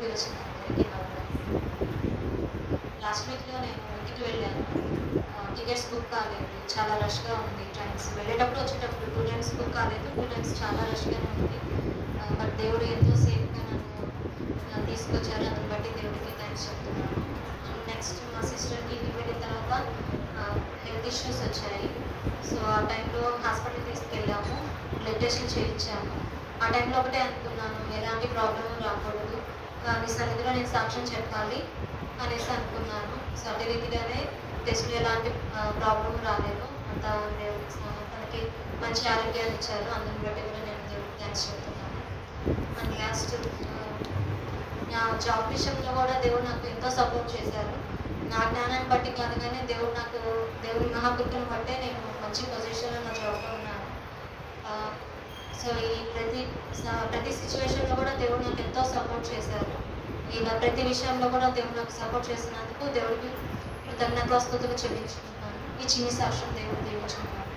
కూడి వచ్చిన అందరికీ నా వందనాలు. లాస్ట్ వీక్‌లో నేను ఇంటికి వెళ్ళాను. టికెట్స్ బుక్ కాలేదు. చాలా రష్‌గా ఉంది ట్రైన్స్. వెళ్ళేటప్పుడు, వచ్చేటప్పుడు 2 టైమ్స్ బుక్ కాలేదు. 2 టైమ్స్ చాలా రష్‌గానే ఉంది. బట్ దేవుడు ఎంతో సేఫ్‌గా నన్ను తీసుకొచ్చారు. అందుని బట్టి దేవుడికి థాంక్స్ చెప్తున్నాను. నెక్స్ట్ మా సిస్టర్‌కి ఇంటికి వెళ్ళిన తర్వాత హెల్త్ ఇష్యూస్ వచ్చాయి. సో, ఆ టైంలో హాస్పిటల్‌కి తీసుకెళ్ళాము. బ్లడ్ టెస్ట్‌లు చేయించాము. ఆ టైంలో ఒకటే అనుకున్నాను, ఎలాంటి ప్రాబ్లమ్ రాకూడదు. నీ సన్నిధిలో నేను సాక్ష్యం చెప్పాలి అనేసి అనుకున్నాను. సో, అదే రీతిగానే టెస్ట్‌లో ఎలాంటి ప్రాబ్లమ్ రాలేదు. అంతా దేవుడికి తనకి మంచి ఆరోగ్యాన్ని ఇచ్చారు. అందుని బట్టి కూడా నేను దేవుడికి థాంక్స్ చెప్తున్నాను. అండ్ లాస్ట్ నా జాబ్ విషయంలో కూడా దేవుడు నాకు ఎంతో సపోర్ట్ చేశారు. నా జ్ఞానాన్ని బట్టి కాదు గానీ దేవుడి మహాకృపను బట్టే నేను మంచి పొజిషన్‌లో నా జాబ్‌లో ఉన్నాను. సో, ఈ ప్రతి సిట్యుయేషన్‌లో కూడా దేవుడు నాకు ఎంతో సపోర్ట్ చేశారు. ఇలా ప్రతి విషయంలో కూడా దేవుడు నాకు సపోర్ట్ చేసినందుకు దేవుడికి కృతజ్ఞతాస్తుతులు చెల్లించుకుంటున్నాను. ఈ చిన్ని సాక్ష్యం దేవుడు దీవించును గాక.